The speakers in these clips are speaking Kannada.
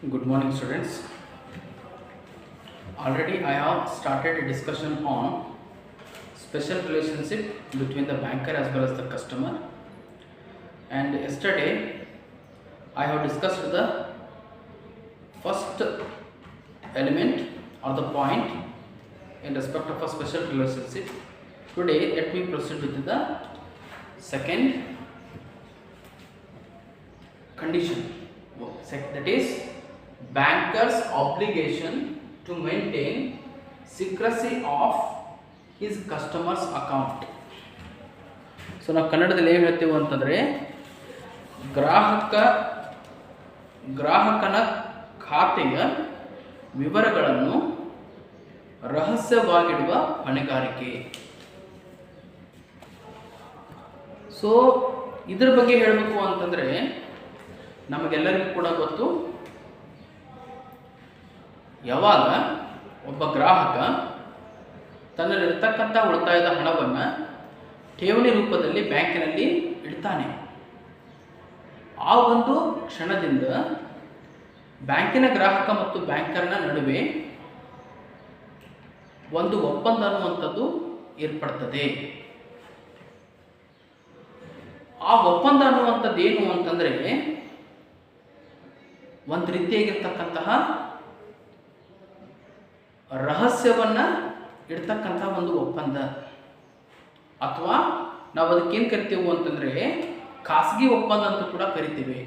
Good morning, students. Already I have started a discussion on special relationship between the banker as well as the customer. And yesterday I have discussed the first element or the point in respect of a special relationship. Today let me proceed with the second condition, that is banker's obligation to maintain secrecy of his customers account. So ನಾವು ಕನ್ನಡದಲ್ಲಿ ಏನು ಹೇಳ್ತೀವಿ ಅಂತಂದರೆ ಗ್ರಾಹಕನ ಖಾತೆಯ ವಿವರಗಳನ್ನು ರಹಸ್ಯವಾಗಿಡುವ ಹೊಣೆಗಾರಿಕೆ. ಸೊ ಇದ್ರ ಬಗ್ಗೆ ಹೇಳಬೇಕು ಅಂತಂದರೆ ನಮಗೆಲ್ಲರಿಗೂ ಕೂಡ ಗೊತ್ತು, ಯಾವಾಗ ಒಬ್ಬ ಗ್ರಾಹಕ ತನ್ನಲ್ಲಿರ್ತಕ್ಕಂಥ ಉಳಿತಾಯದ ಹಣವನ್ನು ಠೇವಣಿ ರೂಪದಲ್ಲಿ ಬ್ಯಾಂಕಿನಲ್ಲಿ ಇಡ್ತಾನೆ, ಆ ಒಂದು ಕ್ಷಣದಿಂದ ಬ್ಯಾಂಕಿನ ಗ್ರಾಹಕ ಮತ್ತು ಬ್ಯಾಂಕರ್ನ ನಡುವೆ ಒಂದು ಒಪ್ಪಂದ ಅನ್ನುವಂಥದ್ದು ಏರ್ಪಡ್ತದೆ. ಆ ಒಪ್ಪಂದ ಅನ್ನುವಂಥದ್ದು ಏನು ಅಂತಂದರೆ ಒಂದು ರೀತಿಯಾಗಿರ್ತಕ್ಕಂತಹ ರಹಸ್ಯವನ್ನು ಇಡ್ತಕ್ಕಂಥ ಒಂದು ಒಪ್ಪಂದ, ಅಥವಾ ನಾವು ಅದಕ್ಕೇನು ಕರಿತೀವಿ ಅಂತಂದರೆ ಖಾಸಗಿ ಒಪ್ಪಂದ ಅಂತ ಕೂಡ ಕರಿತೀವಿ.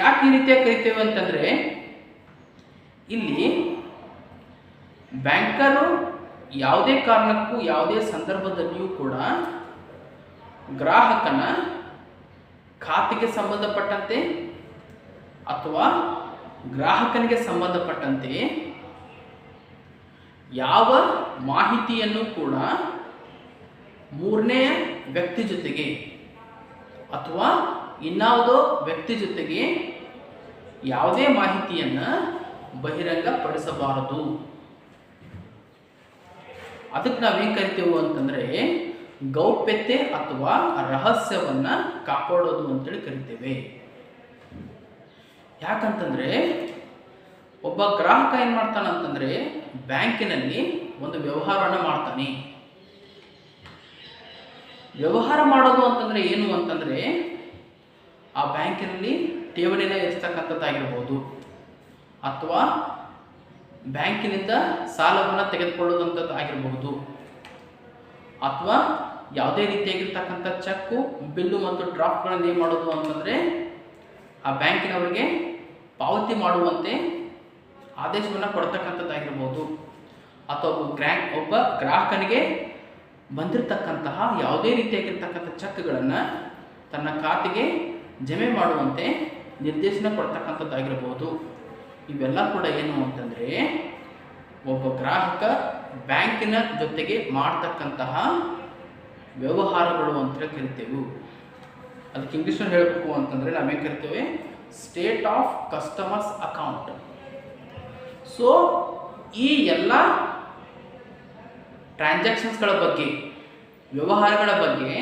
ಯಾಕೆ ಈ ರೀತಿಯಾಗಿ ಕರಿತೇವೆ ಅಂತಂದರೆ, ಇಲ್ಲಿ ಬ್ಯಾಂಕರು ಯಾವುದೇ ಕಾರಣಕ್ಕೂ ಯಾವುದೇ ಸಂದರ್ಭದಲ್ಲಿಯೂ ಕೂಡ ಗ್ರಾಹಕನ ಖಾತೆಗೆ ಸಂಬಂಧಪಟ್ಟಂತೆ ಅಥವಾ ಗ್ರಾಹಕನಿಗೆ ಸಂಬಂಧಪಟ್ಟಂತೆ ಯಾವ ಮಾಹಿತಿಯನ್ನು ಕೂಡ ಮೂರನೇ ವ್ಯಕ್ತಿ ಜೊತೆಗೆ ಅಥವಾ ಇನ್ಯಾವುದೋ ವ್ಯಕ್ತಿ ಜೊತೆಗೆ ಯಾವುದೇ ಮಾಹಿತಿಯನ್ನು ಬಹಿರಂಗಪಡಿಸಬಾರದು. ಅದಕ್ಕೆ ನಾವೇನು ಕರಿತೇವೆ ಅಂತಂದರೆ ಗೌಪ್ಯತೆ ಅಥವಾ ರಹಸ್ಯವನ್ನು ಕಾಪಾಡೋದು ಅಂತೇಳಿ ಕರಿತೇವೆ. ಯಾಕಂತಂದರೆ ಒಬ್ಬ ಗ್ರಾಹಕ ಏನು ಮಾಡ್ತಾನೆ ಅಂತಂದರೆ ಬ್ಯಾಂಕಿನಲ್ಲಿ ಒಂದು ವ್ಯವಹಾರವನ್ನು ಮಾಡ್ತಾನೆ. ವ್ಯವಹಾರ ಮಾಡೋದು ಅಂತಂದರೆ ಏನು ಅಂತಂದರೆ ಆ ಬ್ಯಾಂಕಿನಲ್ಲಿ ಠೇವಣಿನ ಇರ್ತಕ್ಕಂಥದ್ದಾಗಿರ್ಬೋದು, ಅಥವಾ ಬ್ಯಾಂಕಿನಿಂದ ಸಾಲವನ್ನು ತೆಗೆದುಕೊಳ್ಳುವಂಥದ್ದು ಆಗಿರಬಹುದು, ಅಥವಾ ಯಾವುದೇ ರೀತಿಯಾಗಿರ್ತಕ್ಕಂಥ ಚೆಕ್ಕು, ಬಿಲ್ಲು ಮತ್ತು ಡ್ರಾಫ್ಟ್ಗಳನ್ನು ಏನು ಮಾಡೋದು ಅಂತಂದರೆ ಆ ಬ್ಯಾಂಕಿನವರಿಗೆ ಪಾವತಿ ಮಾಡುವಂತೆ ಆದೇಶವನ್ನು ಕೊಡ್ತಕ್ಕಂಥದ್ದಾಗಿರ್ಬೋದು, ಅಥವಾ ಒಬ್ಬ ಗ್ರಾಹಕನಿಗೆ ಬಂದಿರತಕ್ಕಂತಹ ಯಾವುದೇ ರೀತಿಯಾಗಿರ್ತಕ್ಕಂಥ ಚೆಕ್ಗಳನ್ನು ತನ್ನ ಖಾತೆಗೆ ಜಮೆ ಮಾಡುವಂತೆ ನಿರ್ದೇಶನ ಕೊಡ್ತಕ್ಕಂಥದ್ದಾಗಿರ್ಬೋದು. ಇವೆಲ್ಲ ಕೂಡ ಏನು ಅಂತಂದರೆ ಒಬ್ಬ ಗ್ರಾಹಕ ಬ್ಯಾಂಕಿನ ಜೊತೆಗೆ ಮಾಡ್ತಕ್ಕಂತಹ ವ್ಯವಹಾರಗಳು ಅಂತೇಳಿ ಕರಿತೇವೆ. ಅದಕ್ಕೆ ಇಂಗ್ಲೀಷ್ನಲ್ಲಿ ಹೇಳಬೇಕು ಅಂತಂದರೆ ನಾವೇನು ಕರಿತೇವೆ, state of customers account. So ಈ ಎಲ್ಲ ಟ್ರಾನ್ಸಾಕ್ಷನ್ಸ್ಗಳ ಬಗ್ಗೆ, ವ್ಯವಹಾರಗಳ ಬಗ್ಗೆ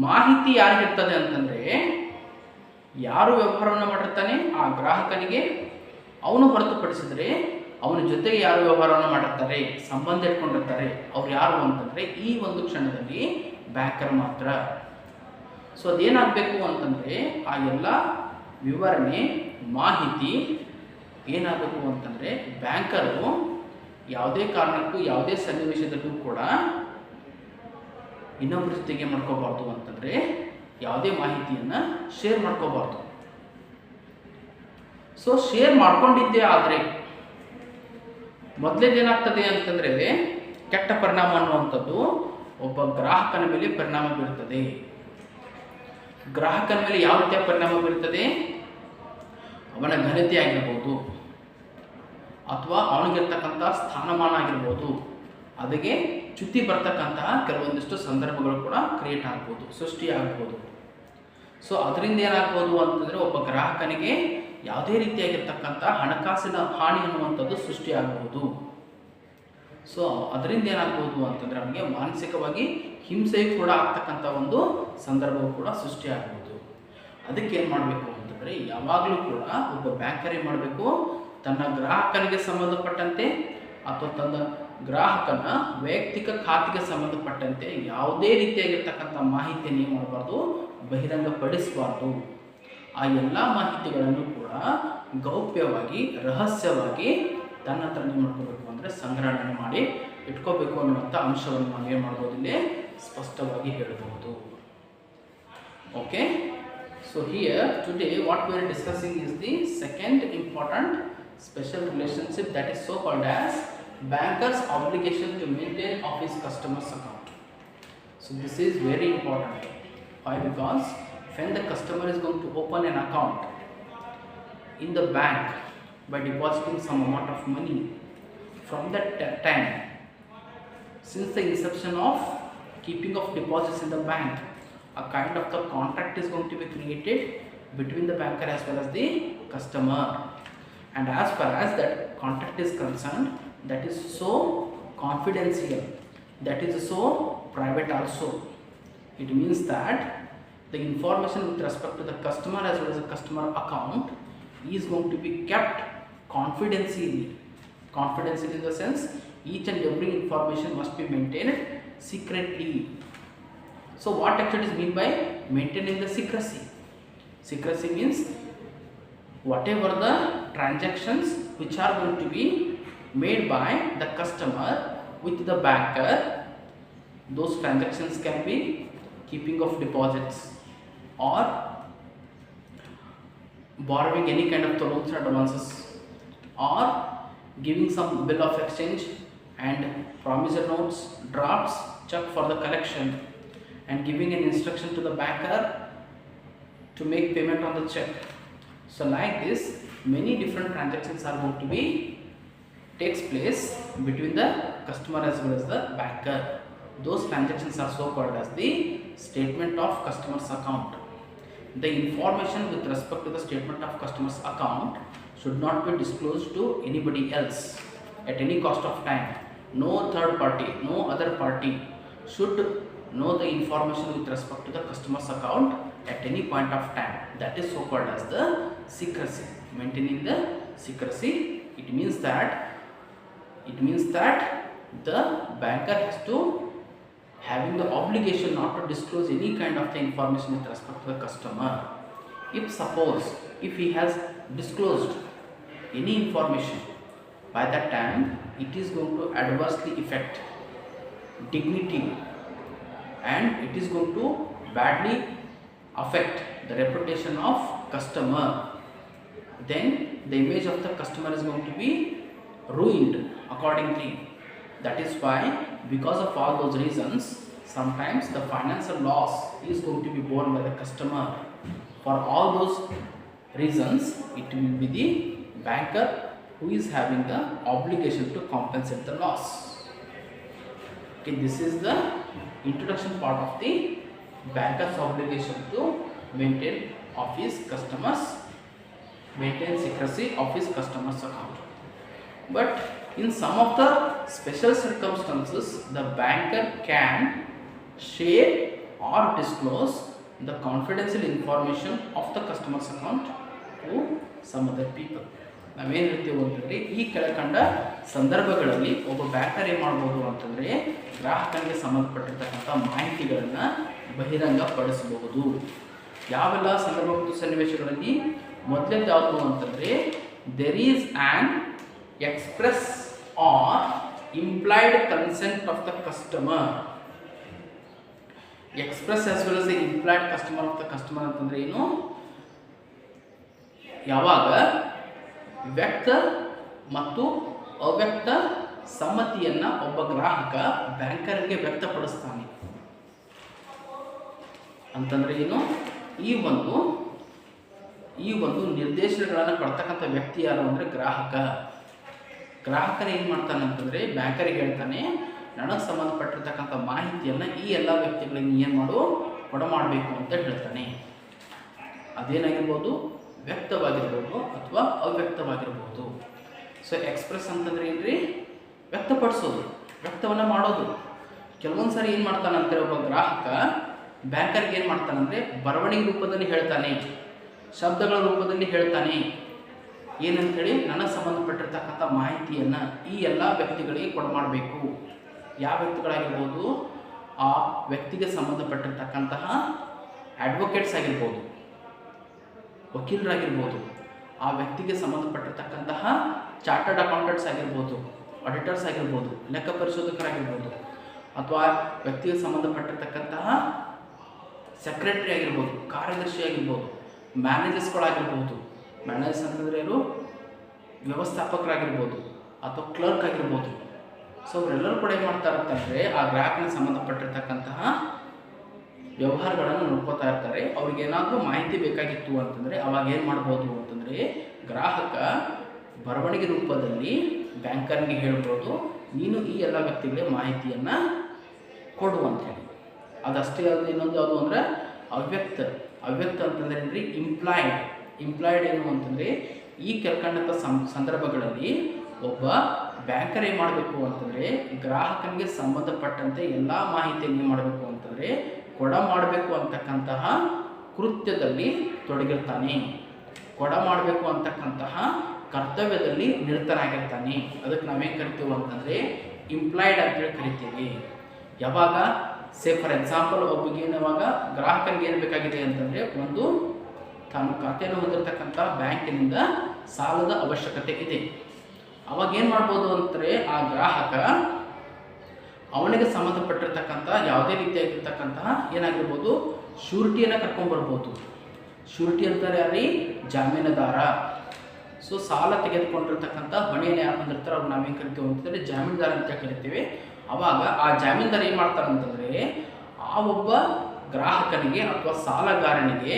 ಮಾಹಿತಿ ಯಾರಿಗಿರ್ತದೆ ಅಂತಂದರೆ ಯಾರು ವ್ಯವಹಾರವನ್ನು ಮಾಡಿರ್ತಾನೆ ಆ ಗ್ರಾಹಕನಿಗೆ ಅವನು ಹೊರತುಪಡಿಸಿದರೆ ಅವನ ಜೊತೆಗೆ ಯಾರು ವ್ಯವಹಾರವನ್ನು ಮಾಡಿರ್ತಾರೆ, ಸಂಬಂಧ ಇಟ್ಕೊಂಡಿರ್ತಾರೆ, ಅವ್ರು ಯಾರು ಅಂತಂದರೆ ಈ ಒಂದು ಕ್ಷಣದಲ್ಲಿ ಬ್ಯಾಂಕರ್ ಮಾತ್ರ. ಸೊ ಅದೇನಾಗಬೇಕು ಅಂತಂದರೆ ಆ ಎಲ್ಲ ವಿವರಣೆ ಮಾಹಿತಿ ಏನಾಗಬೇಕು ಅಂತಂದರೆ ಬ್ಯಾಂಕರು ಯಾವುದೇ ಕಾರಣಕ್ಕೂ ಯಾವುದೇ ಸನ್ನಿವೇಶದಲ್ಲೂ ಕೂಡ ಇನ್ನೊಬ್ಬರ ಜೊತೆಗೆ ಮಾಡ್ಕೋಬಾರ್ದು, ಅಂತಂದರೆ ಯಾವುದೇ ಮಾಹಿತಿಯನ್ನು ಶೇರ್ ಮಾಡ್ಕೋಬಾರ್ದು. ಸೊ ಶೇರ್ ಮಾಡ್ಕೊಂಡಿದ್ದೇ ಆದರೆ ಮೊದಲೇದೇನಾಗ್ತದೆ ಅಂತಂದರೆ ಕೆಟ್ಟ ಪರಿಣಾಮ ಅನ್ನುವಂಥದ್ದು ಒಬ್ಬ ಗ್ರಾಹಕನ ಮೇಲೆ ಪರಿಣಾಮ ಬೀರ್ತದೆ. ಗ್ರಾಹಕನ ಮೇಲೆ ಯಾವ ರೀತಿಯ ಪರಿಣಾಮ ಬೀರ್ತದೆ, ಅವನ ಘನತೆ ಆಗಿರ್ಬೋದು, ಅಥವಾ ಅವನಿಗಿರ್ತಕ್ಕಂಥ ಸ್ಥಾನಮಾನ ಆಗಿರ್ಬೋದು, ಅದಕ್ಕೆ ಚ್ಯುತಿ ಬರ್ತಕ್ಕಂತಹ ಕೆಲವೊಂದಿಷ್ಟು ಸಂದರ್ಭಗಳು ಕೂಡ ಕ್ರಿಯೇಟ್ ಆಗ್ಬೋದು, ಸೃಷ್ಟಿಯಾಗ್ಬೋದು. ಸೊ ಅದರಿಂದ ಏನಾಗ್ಬೋದು ಅಂತಂದರೆ ಒಬ್ಬ ಗ್ರಾಹಕನಿಗೆ ಯಾವುದೇ ರೀತಿಯಾಗಿರ್ತಕ್ಕಂಥ ಹಣಕಾಸಿನ ಹಾನಿ ಅನ್ನುವಂಥದ್ದು ಸೃಷ್ಟಿಯಾಗಬಹುದು. ಸೊ ಅದರಿಂದ ಏನಾಗ್ಬೋದು ಅಂತಂದರೆ ಅವನಿಗೆ ಮಾನಸಿಕವಾಗಿ ಹಿಂಸೆಯು ಕೂಡ ಆಗ್ತಕ್ಕಂಥ ಒಂದು ಸಂದರ್ಭವು ಕೂಡ ಸೃಷ್ಟಿಯಾಗ್ಬೋದು. ಅದಕ್ಕೆ ಏನು ಮಾಡಬೇಕು ಅಂತಂದರೆ ಯಾವಾಗಲೂ ಕೂಡ ಒಬ್ಬ ಬ್ಯಾಂಕರ್ ಏನು ಮಾಡಬೇಕು, ತನ್ನ ಗ್ರಾಹಕನಿಗೆ ಸಂಬಂಧಪಟ್ಟಂತೆ ಅಥವಾ ತನ್ನ ಗ್ರಾಹಕನ ವೈಯಕ್ತಿಕ ಖಾತೆಗೆ ಸಂಬಂಧಪಟ್ಟಂತೆ ಯಾವುದೇ ರೀತಿಯಾಗಿರ್ತಕ್ಕಂಥ ಮಾಹಿತಿಯನ್ನು ಏನು ಮಾಡಬಾರ್ದು, ಬಹಿರಂಗಪಡಿಸಬಾರ್ದು. ಆ ಎಲ್ಲ ಮಾಹಿತಿಗಳನ್ನು ಕೂಡ ಗೌಪ್ಯವಾಗಿ ರಹಸ್ಯವಾಗಿ ತನ್ನ ಹತ್ರನೇ ಮಾಡ್ಕೋಬೇಕು, ಅಂದರೆ ಸಂಗ್ರಹಣೆ ಮಾಡಿ ಇಟ್ಕೋಬೇಕು ಅನ್ನುವಂಥ ಅಂಶವನ್ನು ನಾವು ಏನು ಮಾಡ್ಬೋದು, ಇಲ್ಲಿ ಸ್ಪಷ್ಟವಾಗಿ ಹೇಳಬಹುದು. Okay, so here today what we are discussing is the second important special relationship, that is so called as banker's obligation to maintain of his customer's account. So this is very important. Why? Because when the customer is going to open an account in the bank by depositing some amount of money, from that time, since the inception of keeping of deposits in the bank, a kind of the contract is going to be created between the banker as well as the customer. And as far as that contract is concerned, that is so confidential, that is so private also. It means that the information with respect to the customer as well as the customer account is going to be kept confidentially. Confidential in the sense, each and every information must be maintained secretly. So what actually is meant by maintaining the secrecy? Secrecy means whatever the transactions which are going to be made by the customer with the banker, those transactions can be keeping of deposits or borrowing any kind of loans or advances, or giving some bill of exchange and promissory notes, drafts, check for the collection, and giving an instruction to the banker to make payment on the check. So like this, many different transactions are going to be takes place between the customer as well as the banker. Those transactions are so called as the statement of customer's account. The information with respect to the statement of customer's account should not be disclosed to anybody else at any cost of time. No third party, no other party should know the information with respect to the customer's account at any point of time. That is so called as the secrecy. Maintaining the secrecy, it means that the banker has to having the obligation not to disclose any kind of the information with respect to the customer. If suppose if he has disclosed any information, by that time it is going to adversely affect dignity, and it is going to badly affect the reputation of customer. Then the image of the customer is going to be ruined accordingly. That is why, because of all those reasons, sometimes the financial loss is going to be borne by the customer. For all those reasons, it will be the banker who is having the obligation to compensate the loss. Okay, this is the introduction part of the banker's obligation to maintain secrecy of his customer's account. But in some of the special circumstances, the banker can share or disclose the confidential information of the customer's account to some other people. ನಾವೇನು ಹೇಳ್ತೀವಿ ಅಂತಂದರೆ, ಈ ಕೆಳಕಂಡ ಸಂದರ್ಭಗಳಲ್ಲಿ ಒಬ್ಬ ಬ್ಯಾಂಕರ್ ಏನು ಮಾಡ್ಬೋದು ಅಂತಂದರೆ, ಗ್ರಾಹಕನಿಗೆ ಸಂಬಂಧಪಟ್ಟಿರ್ತಕ್ಕಂಥ ಮಾಹಿತಿಗಳನ್ನು ಬಹಿರಂಗಪಡಿಸಬಹುದು. ಯಾವೆಲ್ಲ ಸಂದರ್ಭ ಮತ್ತು ಸನ್ನಿವೇಶಗಳಲ್ಲಿ? ಮೊದಲೇದು ಯಾವುದು ಅಂತಂದರೆ, there is an express or implied consent of the customer. Express as well as the implied customer of the customer ಅಂತಂದರೆ ಏನು? ಯಾವಾಗ ವ್ಯಕ್ತ ಮತ್ತು ಅವ್ಯಕ್ತ ಸಮ್ಮತಿಯನ್ನು ಒಬ್ಬ ಗ್ರಾಹಕ ಬ್ಯಾಂಕರ್ಗೆ ವ್ಯಕ್ತಪಡಿಸ್ತಾನೆ ಅಂತಂದರೆ ಏನು? ಈ ಒಂದು ನಿರ್ದೇಶನಗಳನ್ನು ಕೊಡ್ತಕ್ಕಂಥ ವ್ಯಕ್ತಿ ಯಾರು ಅಂದರೆ ಗ್ರಾಹಕರು ಏನು ಮಾಡ್ತಾನೆ ಅಂತಂದರೆ, ಬ್ಯಾಂಕರಿಗೆ ಹೇಳ್ತಾನೆ, ನನಗೆ ಸಂಬಂಧಪಟ್ಟಿರ್ತಕ್ಕಂಥ ಮಾಹಿತಿಯನ್ನು ಈ ಎಲ್ಲ ವ್ಯಕ್ತಿಗಳಿಗೆ ಏನು ಕೊಡಮಾಡಬೇಕು ಅಂತ ಹೇಳ್ತಾನೆ. ಅದೇನಾಗಿರ್ಬೋದು, ವ್ಯಕ್ತವಾಗಿರ್ಬೋದು ಅಥವಾ ಅವ್ಯಕ್ತವಾಗಿರ್ಬೋದು. ಸೊ ಎಕ್ಸ್ಪ್ರೆಸ್ ಅಂತಂದರೆ ಏನ್ರಿ? ವ್ಯಕ್ತಪಡಿಸೋದು, ವ್ಯಕ್ತವನ್ನು ಮಾಡೋದು. ಕೆಲವೊಂದು ಸಾರಿ ಏನು ಮಾಡ್ತಾನಂತಾರೆ ಒಬ್ಬ ಗ್ರಾಹಕ ಬ್ಯಾಂಕರ್ಗೆ ಏನು ಮಾಡ್ತಾನಂದರೆ ಬರವಣಿಗೆ ರೂಪದಲ್ಲಿ ಹೇಳ್ತಾನೆ, ಶಬ್ದಗಳ ರೂಪದಲ್ಲಿ ಹೇಳ್ತಾನೆ. ಏನಂತೇಳಿ ನನಗೆ ಸಂಬಂಧಪಟ್ಟಿರ್ತಕ್ಕಂಥ ಮಾಹಿತಿಯನ್ನು ಈ ಎಲ್ಲ ವ್ಯಕ್ತಿಗಳಿಗೆ ಕೊಡಮಾಡಬೇಕು. ಯಾವ ವ್ಯಕ್ತಿಗಳಾಗಿರ್ಬೋದು? ಆ ವ್ಯಕ್ತಿಗೆ ಸಂಬಂಧಪಟ್ಟಿರ್ತಕ್ಕಂತಹ ಅಡ್ವೊಕೇಟ್ಸ್ ಆಗಿರ್ಬೋದು, ವಕೀಲರಾಗಿರ್ಬೋದು, ಆ ವ್ಯಕ್ತಿಗೆ ಸಂಬಂಧಪಟ್ಟಿರ್ತಕ್ಕಂತಹ ಚಾರ್ಟರ್ಡ್ ಅಕೌಂಟೆಂಟ್ಸ್ ಆಗಿರ್ಬೋದು, ಆಡಿಟರ್ಸ್ ಆಗಿರ್ಬೋದು, ಲೆಕ್ಕ ಪರಿಶೋಧಕರಾಗಿರ್ಬೋದು, ಅಥವಾ ವ್ಯಕ್ತಿಗೆ ಸಂಬಂಧಪಟ್ಟಿರ್ತಕ್ಕಂತಹ ಸೆಕ್ರೆಟರಿ ಆಗಿರ್ಬೋದು, ಕಾರ್ಯದರ್ಶಿ ಆಗಿರ್ಬೋದು, ಮ್ಯಾನೇಜರ್ಸ್ಗಳಾಗಿರ್ಬೋದು. ಮ್ಯಾನೇಜರ್ಸ್ ಅಂತಂದರೆ ಏನು? ವ್ಯವಸ್ಥಾಪಕರಾಗಿರ್ಬೋದು ಅಥವಾ ಕ್ಲರ್ಕ್ ಆಗಿರ್ಬೋದು. ಸೊ ಅವರೆಲ್ಲರೂ ಕೂಡ ಏನು ಮಾಡ್ತಾರೆ ಅಂತಂದರೆ ಆ ಗ್ರಾಹಕನಿಗೆ ಸಂಬಂಧಪಟ್ಟಿರ್ತಕ್ಕಂತಹ ವ್ಯವಹಾರಗಳನ್ನು ನೋಡ್ಕೋತಾ ಇರ್ತಾರೆ. ಅವ್ರಿಗೇನಾದರೂ ಮಾಹಿತಿ ಬೇಕಾಗಿತ್ತು ಅಂತಂದರೆ ಅವಾಗ ಏನು ಮಾಡ್ಬೋದು ಅಂತಂದರೆ ಗ್ರಾಹಕ ಬರವಣಿಗೆ ರೂಪದಲ್ಲಿ ಬ್ಯಾಂಕರ್ಗೆ ಹೇಳ್ಬೋದು, ನೀನು ಈ ಎಲ್ಲ ವ್ಯಕ್ತಿಗಳಿಗೆ ಮಾಹಿತಿಯನ್ನು ಕೊಡು ಅಂತೇಳಿ. ಅದಷ್ಟೇ ಅಲ್ಲದೆ ಇನ್ನೊಂದು ಯಾವುದು ಅಂದರೆ ಅವ್ಯಕ್ತ. ಅವ್ಯಕ್ತ ಅಂತಂದರೆ ಏನ್ರಿ? ಇಂಪ್ಲಾಯ್ಡ್ ಏನು ಅಂತಂದರೆ ಈ ಕೆಳಕಂಡಂಥ ಸಂದರ್ಭಗಳಲ್ಲಿ ಒಬ್ಬ ಬ್ಯಾಂಕರ್ ಏನು ಮಾಡಬೇಕು ಅಂತಂದರೆ ಗ್ರಾಹಕನಿಗೆ ಸಂಬಂಧಪಟ್ಟಂತೆ ಎಲ್ಲ ಮಾಹಿತಿಯನ್ನು ಏನು ಮಾಡಬೇಕು ಅಂತಂದರೆ ಮಾಡಬೇಕು ಅಂತಕ್ಕಂತಹ ಕೃತ್ಯದಲ್ಲಿ ತೊಡಗಿರ್ತಾನೆ, ಮಾಡಬೇಕು ಅಂತಕ್ಕಂತಹ ಕರ್ತವ್ಯದಲ್ಲಿ ನಿರತನಾಗಿರ್ತಾನೆ. ಅದಕ್ಕೆ ನಾವೇನು ಕರಿತೀವಿ ಅಂತಂದರೆ ಇಂಪ್ಲಾಯ್ಡ್ ಅಂತೇಳಿ ಕರಿತೀವಿ. ಯಾವಾಗ ಫಾರ್ ಎಕ್ಸಾಂಪಲ್ ಒಬ್ಬಗೇನವಾಗ ಗ್ರಾಹಕನಿಗೆ ಏನು ಬೇಕಾಗಿದೆ ಅಂತಂದರೆ ಒಂದು ತಾನು ಖಾತೆಯನ್ನು ಹೊಂದಿರತಕ್ಕಂಥ ಬ್ಯಾಂಕಿನಿಂದ ಸಾಲದ ಅವಶ್ಯಕತೆ ಇದೆ. ಅವಾಗ ಏನು ಮಾಡ್ಬೋದು ಅಂದರೆ ಆ ಗ್ರಾಹಕ ಅವನಿಗೆ ಸಂಬಂಧಪಟ್ಟಿರ್ತಕ್ಕಂಥ ಯಾವುದೇ ರೀತಿಯಾಗಿರ್ತಕ್ಕಂತಹ ಏನಾಗಿರ್ಬೋದು ಶ್ಯೂರಿಟಿಯನ್ನು ಕರ್ಕೊಂಡ್ಬರ್ಬೋದು. ಶ್ಯೂರಿಟಿ ಅಂತಾರೆ ಯಾರೀ? ಜಾಮೀನುದಾರ. ಸೊ ಸಾಲ ತೆಗೆದುಕೊಂಡಿರ್ತಕ್ಕಂಥ ಹೊಣೆಯನ್ನು ಯಾರು ಹೊಂದಿರ್ತಾರೆ ಅವ್ರು ನಾವೇನು ಕರಿತೀವಿ ಅಂತಂದರೆ ಜಾಮೀನುದಾರ ಅಂತ ಕರಿತೀವಿ. ಆವಾಗ ಆ ಜಾಮೀನುದಾರ ಏನು ಮಾಡ್ತಾರೆ ಅಂತಂದರೆ ಆ ಒಬ್ಬ ಗ್ರಾಹಕನಿಗೆ ಅಥವಾ ಸಾಲಗಾರನಿಗೆ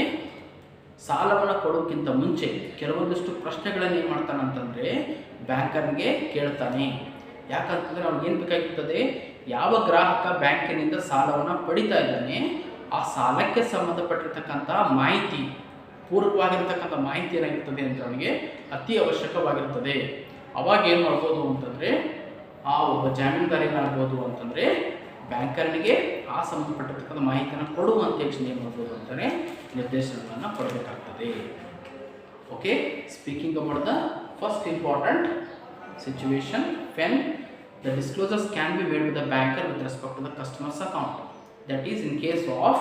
ಸಾಲವನ್ನು ಕೊಡೋಕ್ಕಿಂತ ಮುಂಚೆ ಕೆಲವೊಂದಿಷ್ಟು ಪ್ರಶ್ನೆಗಳನ್ನು ಏನು ಮಾಡ್ತಾನೆ ಅಂತಂದರೆ ಬ್ಯಾಂಕರ್ಗೆ ಕೇಳ್ತಾನೆ. ಯಾಕಂತಂದರೆ ಅವ್ನಿಗೆ ಏನು ಬೇಕಾಗಿರ್ತದೆ? ಯಾವ ಗ್ರಾಹಕ ಬ್ಯಾಂಕಿನಿಂದ ಸಾಲವನ್ನು ಪಡಿತಾ ಇದ್ದಾನೆ ಆ ಸಾಲಕ್ಕೆ ಸಂಬಂಧಪಟ್ಟಿರ್ತಕ್ಕಂಥ ಮಾಹಿತಿ, ಪೂರಕವಾಗಿರ್ತಕ್ಕಂಥ ಮಾಹಿತಿ ಏನಾಗಿರ್ತದೆ ಅಂತ ಅವನಿಗೆ ಅತಿ ಅವಶ್ಯಕವಾಗಿರ್ತದೆ. ಅವಾಗ ಏನು ಮಾಡ್ಬೋದು ಅಂತಂದರೆ ಆ ಒಬ್ಬ ಜಾಮೀನುದಾರ ಏನಾಗ್ಬೋದು ಅಂತಂದರೆ ಬ್ಯಾಂಕರ್ನಿಗೆ ಆ ಸಂಬಂಧಪಟ್ಟಿರ್ತಕ್ಕಂಥ ಮಾಹಿತಿಯನ್ನು ಕೊಡುವಂತ ಯೋಚನೆ ಏನು ಮಾಡ್ಬೋದು ಅಂತಲೇ ನಿರ್ದೇಶನಗಳನ್ನು ಕೊಡಬೇಕಾಗ್ತದೆ. Okay, speaking about the first important situation when the disclosures can be made with the banker with respect to the customer's account. That is in case of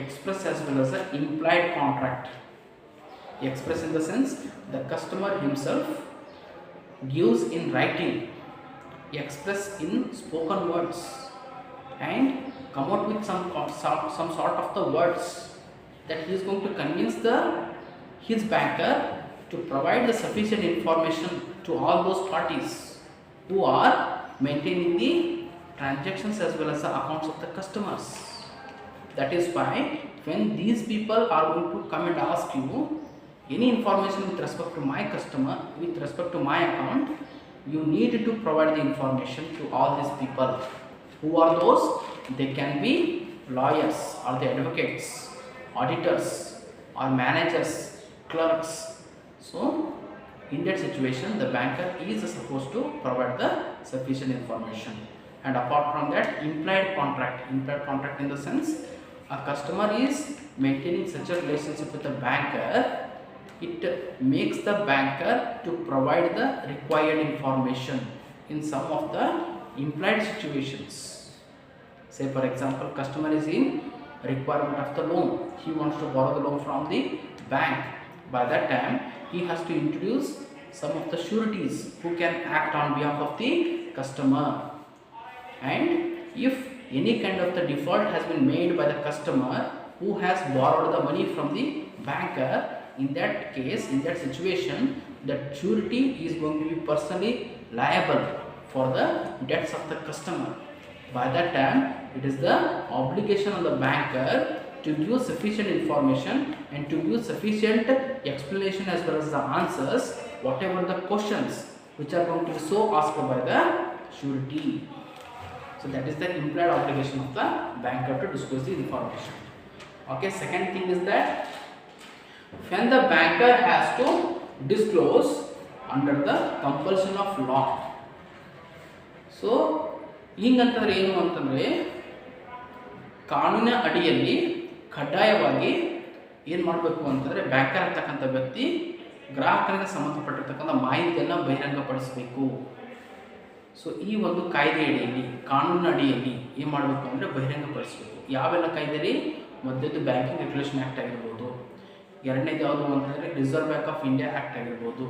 express as well as the implied contract. Express in the sense the customer himself gives in writing, express in spoken words, and come out with some sort of the words that he is going to convince his banker to provide the sufficient information to all those parties who are maintaining the transactions as well as the accounts of the customers. That is why when these people are going to come and ask you any information with respect to my customer, with respect to my account, you need to provide the information to all these people. Who are those? They can be lawyers or the advocates, auditors or managers, clerks. So in that situation the banker is supposed to provide the sufficient information. And apart from that, implied contract in the sense a customer is maintaining such a relationship with the banker, it makes the banker to provide the required information in some of the implied situations. Say for example, customer is in requirement of the loan, he wants to borrow the loan from the bank. By that time he has to introduce some of the sureties who can act on behalf of the customer. And if any kind of the default has been made by the customer who has borrowed the money from the banker, in that case, in that situation, that surety is going to be personally liable for the debts of the customer. By that time it is the obligation on the banker to give sufficient information and to give sufficient explanation as well as the answers, whatever the questions which are going to be so asked by the surety. So that is the implied obligation of the banker to disclose the information. Okay, second thing is that when the banker has to disclose under the compulsion of law. So ಹಿಂಗಂತಂದ್ರೆ ಏನು ಅಂತಂದರೆ ಕಾನೂನಿನ ಅಡಿಯಲ್ಲಿ ಕಡ್ಡಾಯವಾಗಿ ಏನು ಮಾಡಬೇಕು ಅಂತಂದರೆ ಬ್ಯಾಂಕರ್ ಆಗ್ತಕ್ಕಂಥ ವ್ಯಕ್ತಿ ಗ್ರಾಹಕರಿಗೆ ಸಂಬಂಧಪಟ್ಟಿರ್ತಕ್ಕಂಥ ಮಾಹಿತಿಯನ್ನು ಬಹಿರಂಗಪಡಿಸಬೇಕು. ಸೊ ಈ ಒಂದು ಕಾಯ್ದೆ ಅಡಿಯಲ್ಲಿ ಕಾನೂನಿನ ಅಡಿಯಲ್ಲಿ ಏನು ಮಾಡಬೇಕು ಅಂದರೆ ಬಹಿರಂಗಪಡಿಸಬೇಕು. ಯಾವೆಲ್ಲ ಕಾಯ್ದೆ? ಮೊದಲದ್ದು ಬ್ಯಾಂಕಿಂಗ್ ರೆಗ್ಯುಲೇಷನ್ ಆ್ಯಕ್ಟ್ ಆಗಿರ್ಬೋದು, ಎರಡನೇದು ಯಾವುದು ಅಂತಂದರೆ reserve bank of India act ಆಗಿರ್ಬೋದು,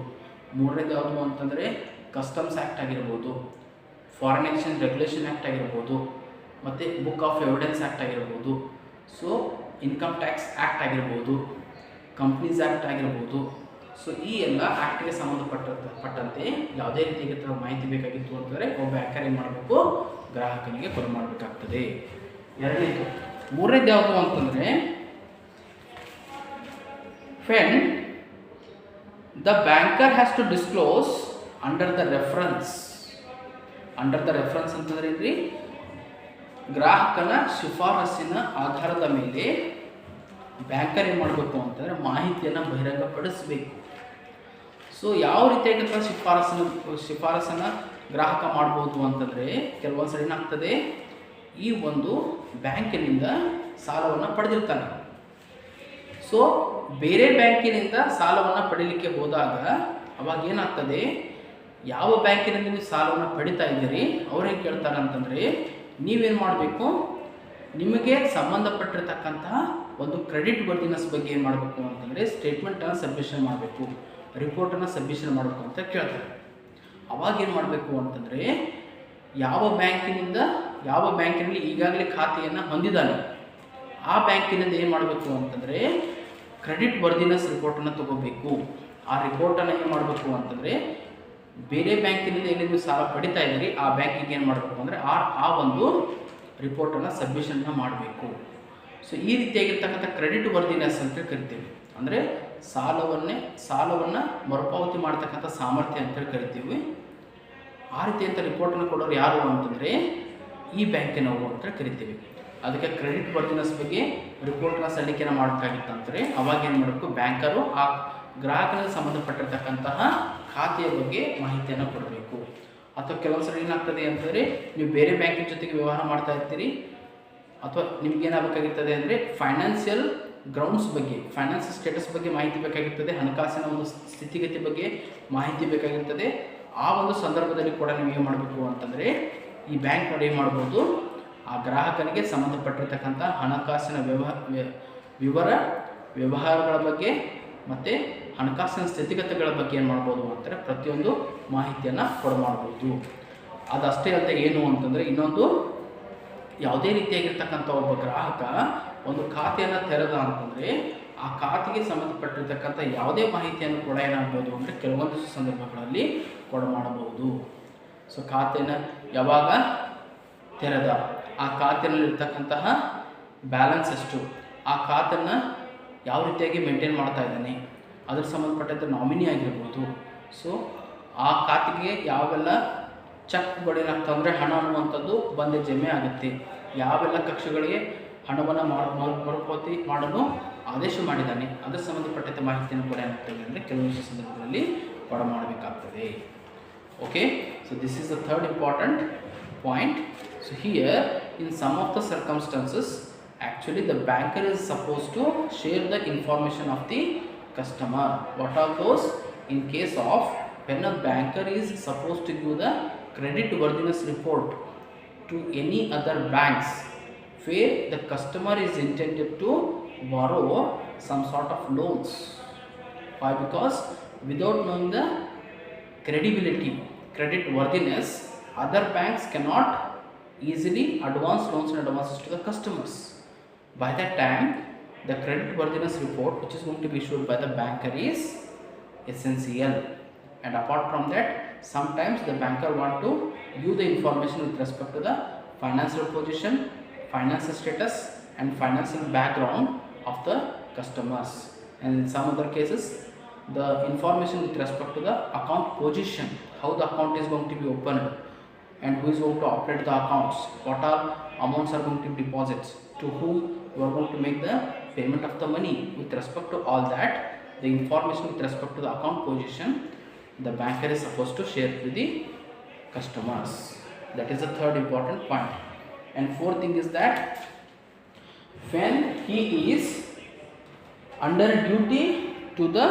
ಮೂರನೇದು ಯಾವುದು ಅಂತಂದರೆ ಕಸ್ಟಮ್ಸ್ ಆ್ಯಕ್ಟ್ ಆಗಿರ್ಬೋದು, ಫಾರಿನ್ ಎಕ್ಸ್ಚೇಂಜ್ ರೆಗ್ಯುಲೇಷನ್ ಆ್ಯಕ್ಟ್ ಆಗಿರ್ಬೋದು, ಮತ್ತು ಬುಕ್ ಆಫ್ ಎವಿಡೆನ್ಸ್ ಆ್ಯಕ್ಟ್ ಆಗಿರ್ಬೋದು, ಸೊ ಇನ್ಕಮ್ ಟ್ಯಾಕ್ಸ್ ಆ್ಯಕ್ಟ್ ಆಗಿರ್ಬೋದು, ಕಂಪ್ನೀಸ್ ಆ್ಯಕ್ಟ್ ಆಗಿರ್ಬೋದು. ಸೊ ಈ ಎಲ್ಲ ಆ್ಯಕ್ಟ್ಗೆ ಸಂಬಂಧಪಟ್ಟಂತೆ ಯಾವುದೇ ರೀತಿಯಾಗಿರ್ತಾರ ಮಾಹಿತಿ ಬೇಕಾಗಿತ್ತು ಅಂತಂದರೆ ಒಬ್ಬ ಬ್ಯಾಂಕರ್ ಏನು ಮಾಡಬೇಕು? ಗ್ರಾಹಕನಿಗೆ ಕೊಡು ಮಾಡಬೇಕಾಗ್ತದೆ. ಎರಡನೇದು. ಮೂರನೇದು ಯಾವುದು ಅಂತಂದರೆ when the banker has to disclose under the reference ಅಂತಂದರೆ ಏನ್ರಿ? ಗ್ರಾಹಕನ ಶಿಫಾರಸ್ಸಿನ ಆಧಾರದ ಮೇಲೆ ಬ್ಯಾಂಕರ್ ಏನು ಮಾಡಬೇಕು ಅಂತಂದರೆ ಮಾಹಿತಿಯನ್ನು ಬಹಿರಂಗಪಡಿಸಬೇಕು. ಸೊ ಯಾವ ರೀತಿಯಾಗಿ ಶಿಫಾರಸನ್ನು ಗ್ರಾಹಕ ಮಾಡ್ಬೋದು ಅಂತಂದರೆ ಕೆಲವೊಂದು ಸರಿ ಏನಾಗ್ತದೆ, ಈ ಒಂದು ಬ್ಯಾಂಕಿನಿಂದ ಸಾಲವನ್ನು ಪಡೆದಿರ್ತಾನೆ. ಸೊ ಬೇರೆ ಬ್ಯಾಂಕಿನಿಂದ ಸಾಲವನ್ನು ಪಡೀಲಿಕ್ಕೆ ಹೋದಾಗ ಅವಾಗ ಏನಾಗ್ತದೆ, ಯಾವ ಬ್ಯಾಂಕಿನಿಂದ ನೀವು ಸಾಲವನ್ನು ಪಡಿತಾ ಇದ್ದೀರಿ ಅವ್ರೇನು ಕೇಳ್ತಾರೆ ಅಂತಂದರೆ ನೀವೇನು ಮಾಡಬೇಕು, ನಿಮಗೆ ಸಂಬಂಧಪಟ್ಟಿರ್ತಕ್ಕಂತಹ ಒಂದು ಕ್ರೆಡಿಟ್ ವರ್ದಿನೆಸ್ ಬಗ್ಗೆ ಏನು ಮಾಡಬೇಕು ಅಂತಂದರೆ ಸ್ಟೇಟ್ಮೆಂಟನ್ನು ಸಬ್ಮಿಷನ್ ಮಾಡಬೇಕು, ರಿಪೋರ್ಟನ್ನು ಸಬ್ಮಿಷನ್ ಮಾಡಬೇಕು ಅಂತ ಕೇಳ್ತಾರೆ. ಅವಾಗ ಏನು ಮಾಡಬೇಕು ಅಂತಂದರೆ ಯಾವ ಬ್ಯಾಂಕಿನಲ್ಲಿ ಈಗಾಗಲೇ ಖಾತೆಯನ್ನು ಹೊಂದಿದ್ದಾನೆ ಆ ಬ್ಯಾಂಕಿನಿಂದ ಏನು ಮಾಡಬೇಕು ಅಂತಂದರೆ ಕ್ರೆಡಿಟ್ ವರ್ದಿನೆಸ್ ರಿಪೋರ್ಟನ್ನು ತಗೋಬೇಕು. ಆ ರಿಪೋರ್ಟನ್ನು ಏನು ಮಾಡಬೇಕು ಅಂತಂದರೆ ಬೇರೆ ಬ್ಯಾಂಕಿನಿಂದ ಎಲ್ಲಿ ನೀವು ಸಾಲ ಪಡಿತಾ ಇದ್ದೀರಿ ಆ ಬ್ಯಾಂಕಿಗೆ ಏನು ಮಾಡಬೇಕು ಅಂದರೆ ಆ ಒಂದು ರಿಪೋರ್ಟನ್ನು ಸಬ್ಮಿಷನ್ನ ಮಾಡಬೇಕು. ಸೊ ಈ ರೀತಿಯಾಗಿರ್ತಕ್ಕಂಥ ಕ್ರೆಡಿಟ್ ವರ್ದಿನೆಸ್ ಅಂತ ಕರಿತೀವಿ. ಅಂದರೆ ಸಾಲವನ್ನು ಮರುಪಾವತಿ ಮಾಡ್ತಕ್ಕಂಥ ಸಾಮರ್ಥ್ಯ ಅಂತೇಳಿ ಕರಿತೀವಿ. ಆ ರೀತಿಯಂಥ ರಿಪೋರ್ಟನ್ನು ಕೊಡೋರು ಯಾರು ಅಂತಂದರೆ ಈ ಬ್ಯಾಂಕಿನವರು ಅಂತ ಕರಿತೀವಿ. ಅದಕ್ಕೆ ಕ್ರೆಡಿಟ್ ವರ್ದಿನೆಸ್ ಬಗ್ಗೆ ರಿಪೋರ್ಟ್ನ ಸಲ್ಲಿಕೆಯನ್ನು ಮಾಡಬೇಕಾಗಿತ್ತಂದರೆ ಅವಾಗ ಏನು ಮಾಡಬೇಕು, ಬ್ಯಾಂಕರು ಆ ಗ್ರಾಹಕನಿಗೆ ಸಂಬಂಧಪಟ್ಟಿರ್ತಕ್ಕಂತಹ ಖಾತೆಯ ಬಗ್ಗೆ ಮಾಹಿತಿಯನ್ನು ಕೊಡಬೇಕು. ಅಥವಾ ಕೆಲವೊಂದು ಸರಿ ಏನಾಗ್ತದೆ ಅಂತಂದರೆ ನೀವು ಬೇರೆ ಬ್ಯಾಂಕಿನ ಜೊತೆಗೆ ವ್ಯವಹಾರ ಮಾಡ್ತಾ ಇರ್ತೀರಿ, ಅಥವಾ ನಿಮ್ಗೇನಾಗಬೇಕಾಗಿರ್ತದೆ ಅಂದರೆ ಫೈನಾನ್ಷಿಯಲ್ ಗ್ರೌಂಡ್ಸ್ ಬಗ್ಗೆ, ಫೈನಾನ್ಷಿಯಲ್ ಸ್ಟೇಟಸ್ ಬಗ್ಗೆ ಮಾಹಿತಿ ಬೇಕಾಗಿರ್ತದೆ, ಹಣಕಾಸಿನ ಒಂದು ಸ್ಥಿತಿಗತಿ ಬಗ್ಗೆ ಮಾಹಿತಿ ಬೇಕಾಗಿರ್ತದೆ. ಆ ಒಂದು ಸಂದರ್ಭದಲ್ಲಿ ಕೂಡ ನೀವು ಏನು ಮಾಡಬೇಕು ಅಂತಂದರೆ ಈ ಬ್ಯಾಂಕ್ನವ್ರು ಏನು ಮಾಡ್ಬೋದು, ಆ ಗ್ರಾಹಕನಿಗೆ ಸಂಬಂಧಪಟ್ಟಿರ್ತಕ್ಕಂಥ ಹಣಕಾಸಿನ ವ್ಯವಹಾರಗಳ ಬಗ್ಗೆ ಮತ್ತು ಹಣಕಾಸಿನ ಸ್ಥಿತಿಗತಿಗಳ ಬಗ್ಗೆ ಏನು ಮಾಡ್ಬೋದು ಅಂತಾರೆ ಪ್ರತಿಯೊಂದು ಮಾಹಿತಿಯನ್ನು ಕೊಡಮಾಡ್ಬೋದು. ಅದಷ್ಟೇ ಅಲ್ಲದೆ ಏನು ಅಂತಂದರೆ ಇನ್ನೊಂದು, ಯಾವುದೇ ರೀತಿಯಾಗಿರ್ತಕ್ಕಂಥ ಒಬ್ಬ ಗ್ರಾಹಕ ಒಂದು ಖಾತೆಯನ್ನು ತೆರೆದ ಅಂತಂದರೆ ಆ ಖಾತೆಗೆ ಸಂಬಂಧಪಟ್ಟಿರ್ತಕ್ಕಂಥ ಯಾವುದೇ ಮಾಹಿತಿಯನ್ನು ಕೂಡ ಏನಾಗ್ಬೋದು ಅಂದರೆ ಕೆಲವೊಂದಿಷ್ಟು ಸಂದರ್ಭಗಳಲ್ಲಿ ಕೊಡಮಾಡಬಹುದು. ಸೊ ಖಾತೆಯನ್ನು ಯಾವಾಗ ತೆರೆದ, ಆ ಖಾತೆಯಲ್ಲಿರ್ತಕ್ಕಂತಹ ಬ್ಯಾಲೆನ್ಸ್ ಎಷ್ಟು, ಆ ಖಾತೆಯನ್ನು ಯಾವ ರೀತಿಯಾಗಿ ಮೇಂಟೈನ್ ಮಾಡ್ತಾ ಇದ್ದಾನೆ, ಅದ್ರ ಸಂಬಂಧಪಟ್ಟಂತೆ ನಾಮಿನಿ ಆಗಿರ್ಬೋದು. ಸೊ ಆ ಖಾತೆಗೆ ಯಾವೆಲ್ಲ ಚೆಕ್ಗಳೇನಾಗ್ತಂದರೆ ಹಣ ಅನ್ನುವಂಥದ್ದು ಬಂದೇ ಜಮೆ ಆಗುತ್ತೆ, ಯಾವೆಲ್ಲ ಕಕ್ಷೆಗಳಿಗೆ ಹಣವನ್ನು ಮರುಪಾವತಿ ಮಾಡಲು ಆದೇಶ ಮಾಡಿದ್ದಾನೆ, ಅದರ ಸಂಬಂಧಪಟ್ಟಂತೆ ಮಾಹಿತಿಯನ್ನು ಕೂಡ ಏನಾಗ್ತದೆ ಅಂದರೆ ಕೆಲವೊಂದು ಸಂದರ್ಭಗಳಲ್ಲಿ ಕೊಡ ಮಾಡಬೇಕಾಗ್ತದೆ. Okay, so this is the third important point. So here in some of the circumstances actually the banker is supposed to share the information of the customer. What are those? In case of when a banker is supposed to give the credit worthiness report to any other banks where the customer is intended to borrow some sort of loans. Why? Because without knowing the credibility, credit worthiness, other banks cannot easily advance loans and advances to the customers. By that time, the credit worthiness report which is going to be issued by the banker is essential. And apart from that, sometimes the banker want to give the information with respect to the financial position, financial status and financial background of the customers. And in some other cases, the information with respect to the account position, how the account is going to be opened and who is going to operate the accounts, what are amounts are going to be deposits, to whom you are going to make the payment of the money. With respect to all that, the information with respect to the account position, the banker is supposed to share with the customers. That is the third important point. And fourth thing is that when he is under duty to the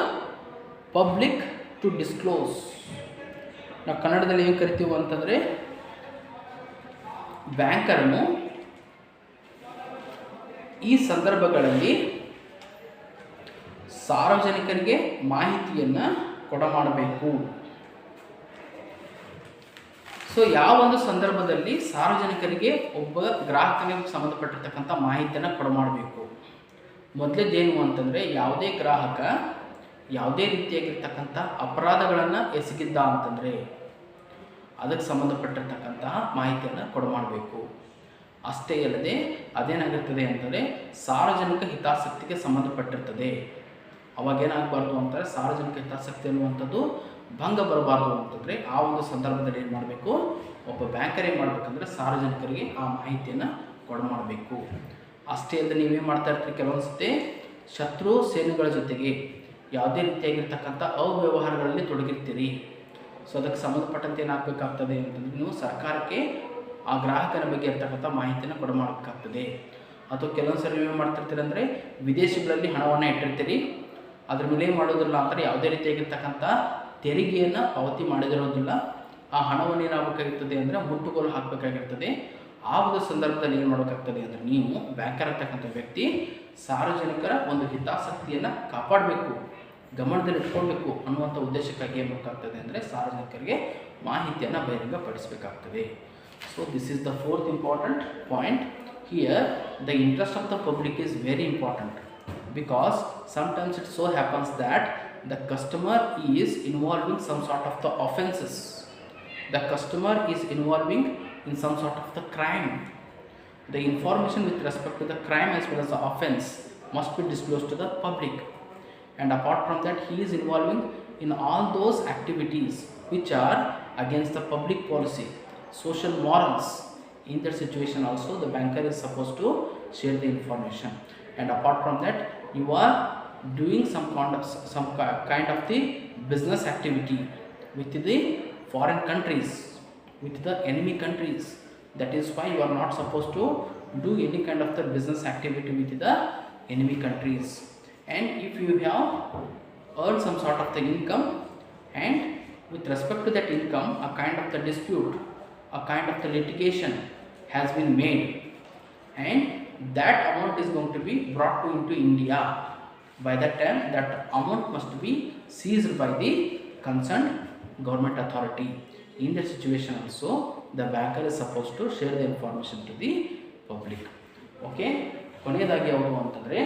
public to disclose. ನಾವು ಕನ್ನಡದಲ್ಲಿ ಏನು ಕರಿತೀವಿ ಅಂತಂದರೆ, ಬ್ಯಾಂಕರನ್ನು ಈ ಸಂದರ್ಭಗಳಲ್ಲಿ ಸಾರ್ವಜನಿಕರಿಗೆ ಮಾಹಿತಿಯನ್ನು ಕೊಡಮಾಡಬೇಕು. ಸೊ ಯಾವ ಒಂದು ಸಂದರ್ಭದಲ್ಲಿ ಸಾರ್ವಜನಿಕರಿಗೆ ಒಬ್ಬ ಗ್ರಾಹಕನಿಗೆ ಸಂಬಂಧಪಟ್ಟಿರ್ತಕ್ಕಂಥ ಮಾಹಿತಿಯನ್ನು ಕೊಡಮಾಡಬೇಕು. ಮೊದಲೇದೇನು ಅಂತಂದರೆ, ಯಾವುದೇ ಗ್ರಾಹಕ ಯಾವುದೇ ರೀತಿಯಾಗಿರ್ತಕ್ಕಂಥ ಅಪರಾಧಗಳನ್ನು ಎಸಗಿದ್ದ ಅಂತಂದರೆ ಅದಕ್ಕೆ ಸಂಬಂಧಪಟ್ಟಿರ್ತಕ್ಕಂತಹ ಮಾಹಿತಿಯನ್ನು ಕೊಡಮಾಡಬೇಕು. ಅಷ್ಟೇ ಅಲ್ಲದೆ ಅದೇನಾಗಿರ್ತದೆ ಅಂತಂದರೆ ಸಾರ್ವಜನಿಕ ಹಿತಾಸಕ್ತಿಗೆ ಸಂಬಂಧಪಟ್ಟಿರ್ತದೆ. ಅವಾಗೇನಾಗಬಾರ್ದು ಅಂತಾರೆ, ಸಾರ್ವಜನಿಕ ಹಿತಾಸಕ್ತಿ ಅನ್ನುವಂಥದ್ದು ಭಂಗ ಬರಬಾರ್ದು ಅಂತಂದರೆ ಆ ಒಂದು ಸಂದರ್ಭದಲ್ಲಿ ಏನು ಮಾಡಬೇಕು, ಒಬ್ಬ ಬ್ಯಾಂಕರ್ ಏನು ಮಾಡಬೇಕಂದ್ರೆ ಸಾರ್ವಜನಿಕರಿಗೆ ಆ ಮಾಹಿತಿಯನ್ನು ಕೊಡಮಾಡಬೇಕು. ಅಷ್ಟೇ ಅಲ್ಲದೆ ನೀವೇನು ಮಾಡ್ತಾ ಇರ್ತೀರಿ, ಕೆಲವೊಂದು ಸತಿ ಶತ್ರು ಸೇನೆಗಳ ಜೊತೆಗೆ ಯಾವುದೇ ರೀತಿಯಾಗಿರ್ತಕ್ಕಂಥ ಅವ್ಯವಹಾರಗಳಲ್ಲಿ ತೊಡಗಿರ್ತೀರಿ. ಸೊ ಅದಕ್ಕೆ ಸಂಬಂಧಪಟ್ಟಂತೆ ಏನಾಗಬೇಕಾಗ್ತದೆ ಅಂತಂದರೆ ನೀವು ಸರ್ಕಾರಕ್ಕೆ ಆ ಗ್ರಾಹಕನ ಬಗ್ಗೆ ಇರ್ತಕ್ಕಂಥ ಮಾಹಿತಿಯನ್ನು ಕೊಡಮಾಡಬೇಕಾಗ್ತದೆ. ಅಥವಾ ಕೆಲವೊಂದು ಸರಿ ನೀವೇನು ಮಾಡ್ತಿರ್ತೀರಿ ಅಂದರೆ ವಿದೇಶಗಳಲ್ಲಿ ಹಣವನ್ನು ಇಟ್ಟಿರ್ತೀರಿ, ಅದ್ರ ಮೇಲೆ ಏನು ಮಾಡೋದಿಲ್ಲ ಅಂದರೆ ಯಾವುದೇ ರೀತಿಯಾಗಿರ್ತಕ್ಕಂಥ ತೆರಿಗೆಯನ್ನು ಪಾವತಿ ಮಾಡಿದಿರೋದಿಲ್ಲ. ಆ ಹಣವನ್ನು ಏನಾಗಬೇಕಾಗಿರ್ತದೆ ಅಂದರೆ ಮುಟ್ಟುಗೋಲು ಹಾಕಬೇಕಾಗಿರ್ತದೆ. ಆ ಒಂದು ಸಂದರ್ಭದಲ್ಲಿ ಏನು ಮಾಡಬೇಕಾಗ್ತದೆ ಅಂದರೆ ನೀವು ಬ್ಯಾಂಕರ್ ಅಂತಕ್ಕಂಥ ವ್ಯಕ್ತಿ ಸಾರ್ವಜನಿಕರ ಒಂದು ಹಿತಾಸಕ್ತಿಯನ್ನು ಕಾಪಾಡಬೇಕು, ಗಮನದಲ್ಲಿ ಇಟ್ಕೊಳ್ಬೇಕು ಅನ್ನುವಂಥ ಉದ್ದೇಶಕ್ಕಾಗಿ ಏನು ಬೇಕಾಗ್ತದೆ ಅಂದರೆ ಸಾರ್ವಜನಿಕರಿಗೆ ಮಾಹಿತಿಯನ್ನು ಬಹಿರಂಗಪಡಿಸಬೇಕಾಗ್ತದೆ. So this is the fourth important point. Here the interest of the public is very important because sometimes it so happens that the customer is involving some sort of the offenses. The customer is involving in some sort of the crime. The information with respect to the crime as well as the offense must be disclosed to the public. And apart from that, he is involving in all those activities which are against the public policy, social morals. In that situation also the banker is supposed to share the information. And apart from that, you are doing some kind of the business activity with the foreign countries, with the enemy countries. That is why you are not supposed to do any kind of the business activity with the enemy countries. And if you have earned some sort of the income, and with respect to that income a kind of the dispute, a kind of the litigation has been made, and that amount is going to be brought into India. By that time that amount must be seized by the concerned government authority. In that situation also the banker is supposed to share the information to the public. Okay, ಕೊನೆಯದಾಗಿ ಯಾವುದು ಅಂತಂದರೆ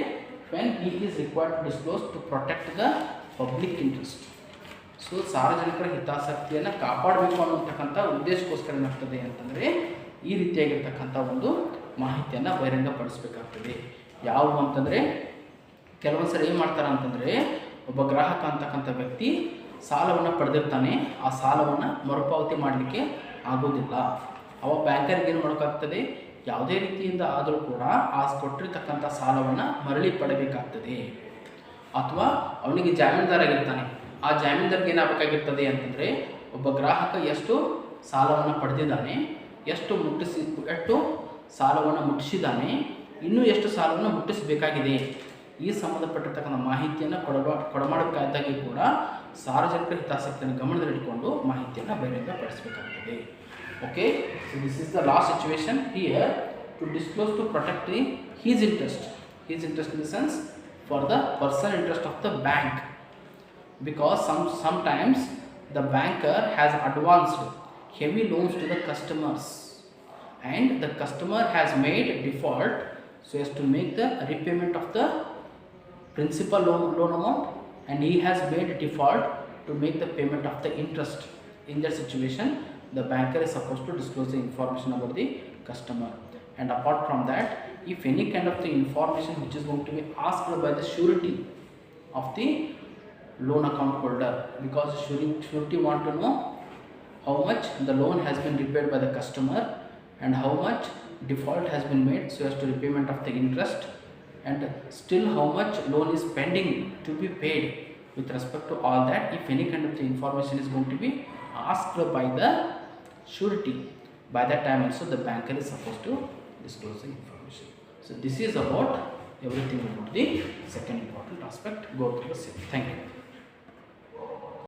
when he is required to disclose to protect the public interest. So ಸಾರ್ವಜನಿಕರ ಹಿತಾಸಕ್ತಿಯನ್ನು ಕಾಪಾಡಬೇಕು ಅನ್ನೋತಕ್ಕಂಥ ಉದ್ದೇಶಕ್ಕೋಸ್ಕರ ಏನಾಗ್ತದೆ ಅಂತಂದರೆ ಈ ರೀತಿಯಾಗಿರ್ತಕ್ಕಂಥ ಒಂದು ಮಾಹಿತಿಯನ್ನು ಬಹಿರಂಗಪಡಿಸಬೇಕಾಗ್ತದೆ. ಯಾವುವು ಅಂತಂದರೆ ಕೆಲವೊಂದು ಸರಿ ಏನು ಮಾಡ್ತಾರೆ ಅಂತಂದರೆ ಒಬ್ಬ ಗ್ರಾಹಕ ಅಂತಕ್ಕಂಥ ವ್ಯಕ್ತಿ ಸಾಲವನ್ನು ಪಡೆದಿರ್ತಾನೆ, ಆ ಸಾಲವನ್ನು ಮರುಪಾವತಿ ಮಾಡಲಿಕ್ಕೆ ಆಗೋದಿಲ್ಲ. ಅವ ಬ್ಯಾಂಕರಿಗೆ ಏನು ಮಾಡೋಕ್ಕಾಗ್ತದೆ, ಯಾವುದೇ ರೀತಿಯಿಂದ ಆದರೂ ಕೂಡ ಆ ಕೊಟ್ಟಿರ್ತಕ್ಕಂಥ ಸಾಲವನ್ನು ಮರಳಿ ಪಡಬೇಕಾಗ್ತದೆ. ಅಥವಾ ಅವನಿಗೆ ಜಾಮೀನ್ದಾರಾಗಿರ್ತಾನೆ, ಆ ಜಾಮೀನ್ದಾರಿಗೆ ಏನಾಗಬೇಕಾಗಿರ್ತದೆ ಅಂತಂದರೆ ಒಬ್ಬ ಗ್ರಾಹಕ ಎಷ್ಟು ಸಾಲವನ್ನು ಪಡೆದಿದ್ದಾನೆ, ಎಷ್ಟು ಸಾಲವನ್ನು ಮುಟ್ಟಿಸಿದ್ದಾನೆ, ಇನ್ನೂ ಎಷ್ಟು ಸಾಲವನ್ನು ಮುಟ್ಟಿಸಬೇಕಾಗಿದೆ, ಈ ಸಂಬಂಧಪಟ್ಟಿರ್ತಕ್ಕಂಥ ಮಾಹಿತಿಯನ್ನು ಕೊಡಮಾಡಬೇಕಾದಾಗಿ ಕೂಡ ಸಾರ್ವಜನಿಕರ ಹಿತಾಸಕ್ತಿಯನ್ನು ಗಮನದಲ್ಲಿಟ್ಟುಕೊಂಡು ಮಾಹಿತಿಯನ್ನು ಬಹಿರಂಗಪಡಿಸಬೇಕಾಗ್ತದೆ. Okay, so this is the last situation here to disclose to protect his interest in the sense for the personal interest of the bank, because sometimes the banker has advanced heavy loans to the customers and the customer has made default so as to make the repayment of the principal loan amount, and he has made default to make the payment of the interest. In that situation the banker is supposed to disclose the information about the customer. And apart from that, if any kind of the information which is going to be asked by the surety of the loan account holder, because surety want to know how much the loan has been repaid by the customer and how much default has been made so as to repayment of the interest, and still how much loan is pending to be paid. With respect to all that, if any kind of the information is going to be asked by the surety, by that time also the banker is supposed to disclose the information. So this is about everything about the second important aspect. Go through the same. Thank you.